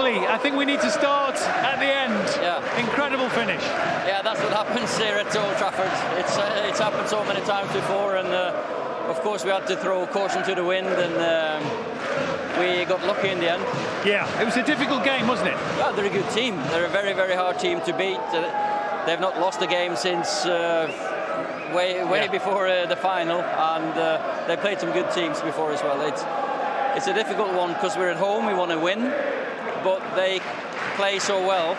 Ollie, I think we need to start at the end. Yeah. Incredible finish. Yeah, that's what happens here at Old Trafford. It's happened so many times before, and of course we had to throw caution to the wind, and we got lucky in the end. Yeah, it was a difficult game, wasn't it? Yeah, they're a good team. They're a very, very hard team to beat. They've not lost a game since way before the final, and they played some good teams before as well. It's a difficult one because we're at home, we want to win, but they play so well.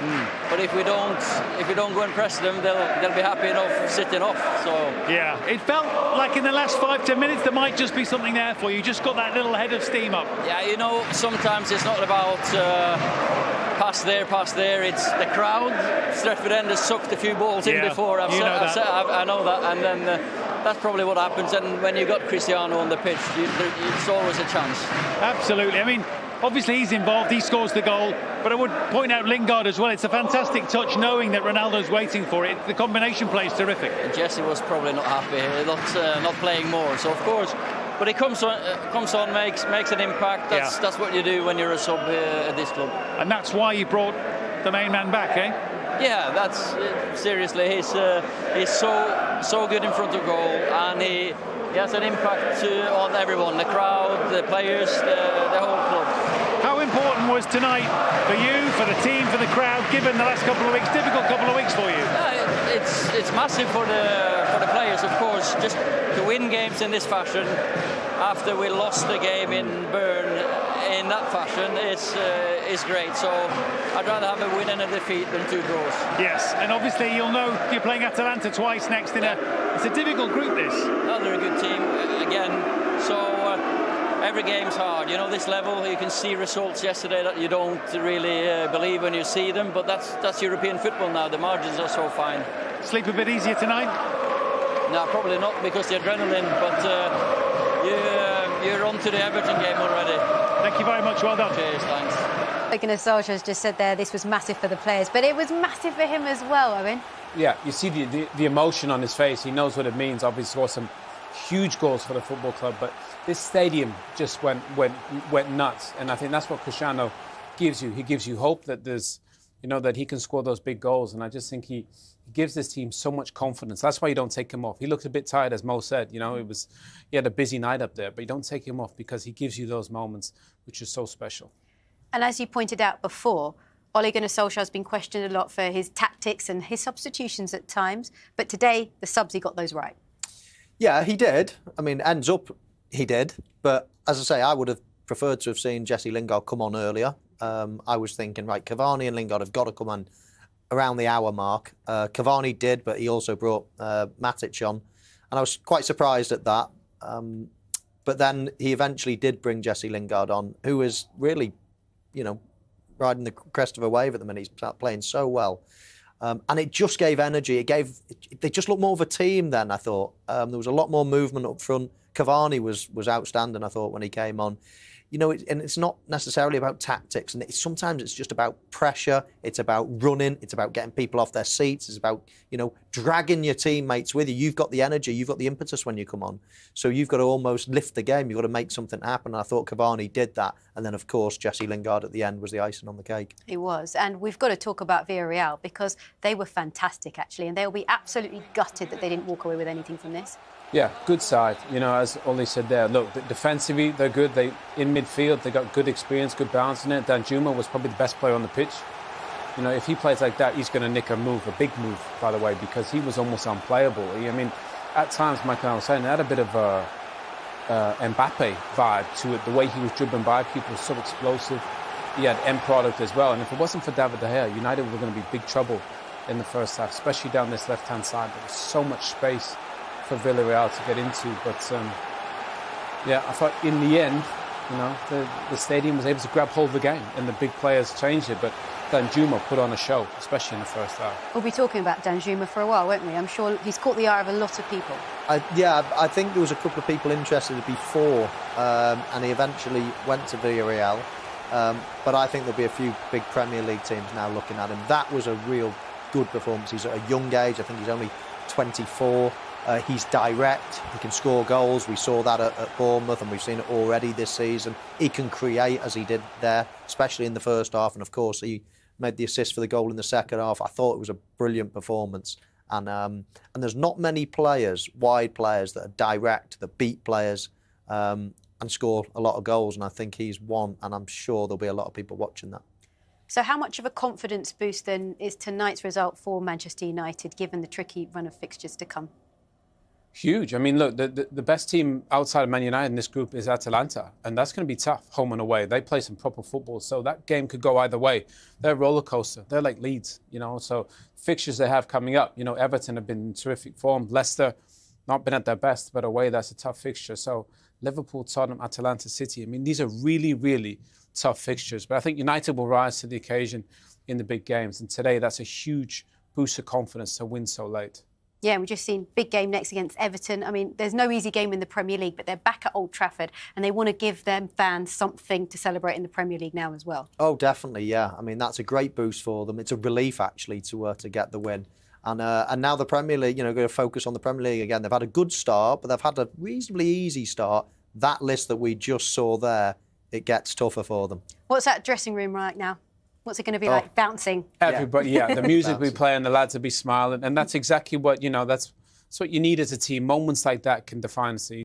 But if we don't go and press them, they'll be happy enough sitting off. So yeah, it felt like in the last 5-10 minutes there might just be something there for you. Just got that little head of steam up. Yeah, you know, sometimes it's not about pass there. It's the crowd. Stretford End has sucked a few balls in before. I know that, and then that's probably what happens. And when you got Cristiano on the pitch, it's always a chance. Absolutely. I mean, obviously he's involved. He scores the goal, but I would point out Lingard as well. It's a fantastic touch, knowing that Ronaldo's waiting for it. The combination play is terrific. And Jesse was probably not happy, not playing more. So of course. But he comes on, makes an impact. That's what you do when you're a sub at this club. And that's why you brought the main man back, eh? Yeah, that's seriously. He's so good in front of goal, and he has an impact on everyone, the crowd, the players, the whole club. How important was tonight for you, for the team, for the crowd, given the last couple of weeks, difficult couple of weeks for you? It's massive for the players, of course, just to win games in this fashion after we lost the game in Bern in that fashion is great. So I'd rather have a win and a defeat than 2 draws. Yes, and obviously you'll know you're playing Atalanta twice next in it's a difficult group, this. No, they're a good team again. So every game's hard. You know, this level, you can see results yesterday that you don't really believe when you see them, but that's European football now. The margins are so fine. Sleep a bit easier tonight? No, probably not, because the adrenaline, but you're on to the Everton game already. Thank you very much, well done. Cheers, thanks. Gunnar Solskjaer just said there this was massive for the players, but it was massive for him as well, Owen. Yeah, you see the emotion on his face. He knows what it means. Obviously scored some huge goals for the football club, but this stadium just went nuts, and I think that's what Cristiano gives you. He gives you hope that there's, you know, that he can score those big goals, and I just think he gives this team so much confidence. That's why you don't take him off. He looked a bit tired, as Mo said. You know, he had a busy night up there, but you don't take him off because he gives you those moments which are so special. And as you pointed out before, Ole Gunnar Solskjaer has been questioned a lot for his tactics and his substitutions at times, but today the subs, he got those right. Yeah, he did. I mean, ends up he did, but as I say, I would have preferred to have seen Jesse Lingard come on earlier. I was thinking, right, Cavani and Lingard have got to come on around the hour mark. Cavani did, but he also brought Matic on, and I was quite surprised at that. But then he eventually did bring Jesse Lingard on, who is really, you know, riding the crest of a wave at the minute. He's playing so well. And it just gave energy. They just looked more of a team then, I thought. There was a lot more movement up front. Cavani was outstanding, I thought, when he came on. You know, and it's not necessarily about tactics. And sometimes it's just about pressure. It's about running. It's about getting people off their seats. It's about, you know, dragging your teammates with you. You've got the energy. You've got the impetus when you come on. So you've got to almost lift the game. You've got to make something happen. And I thought Cavani did that. And then, of course, Jesse Lingard at the end was the icing on the cake. He was. And we've got to talk about Villarreal because they were fantastic, actually. And they'll be absolutely gutted that they didn't walk away with anything from this. Yeah, good side. You know, as Oli said there, look, defensively, they're good. In midfield, they got good experience, good balance in it. Danjuma was probably the best player on the pitch. You know, if he plays like that, he's going to nick a big move, by the way, because he was almost unplayable. I mean, at times, Michael was saying, it had a bit of a Mbappe vibe to it. The way he was dribbling by people was so explosive. He had end product as well. And if it wasn't for David De Gea, United were going to be big trouble in the first half, especially down this left-hand side. There was so much space for Villarreal to get into, but yeah, I thought in the end, you know, the stadium was able to grab hold of the game, and the big players changed it. But Danjuma put on a show, especially in the first half. We'll be talking about Danjuma for a while, won't we? I'm sure he's caught the eye of a lot of people. Yeah, I think there was a couple of people interested before, and he eventually went to Villarreal. But I think there'll be a few big Premier League teams now looking at him. That was a real good performance. He's at a young age. I think he's only 24. He's direct. He can score goals. We saw that at Bournemouth, and we've seen it already this season. He can create, as he did there, especially in the first half. And, of course, he made the assist for the goal in the second half. I thought it was a brilliant performance. And there's not many players, wide players, that are direct, that beat players and score a lot of goals. And I think he's one, and I'm sure there'll be a lot of people watching that. So how much of a confidence boost, then, is tonight's result for Manchester United, given the tricky run of fixtures to come? Huge. I mean, look, the best team outside of Man United in this group is Atalanta, and that's going to be tough, home and away. They play some proper football, so that game could go either way. They're a roller coaster. They're like Leeds, you know, so fixtures they have coming up. You know, Everton have been in terrific form. Leicester, not been at their best, but away, that's a tough fixture. So Liverpool, Tottenham, Atalanta, City, I mean, these are really, really tough fixtures. But I think United will rise to the occasion in the big games, and today that's a huge boost of confidence to win so late. Yeah, we've just seen big game next against Everton. I mean, there's no easy game in the Premier League, but they're back at Old Trafford and they want to give them fans something to celebrate in the Premier League now as well. Oh, definitely, yeah. I mean, that's a great boost for them. It's a relief, actually, to get the win. And now the Premier League, you know, going to focus on the Premier League again. They've had a good start, but they've had a reasonably easy start. That list that we just saw there, it gets tougher for them. What's that dressing room right now? What's it going to be like, bouncing? Everybody, yeah. The music we play and the lads will be smiling. And that's exactly what, you know, that's what you need as a team. Moments like that can define a season.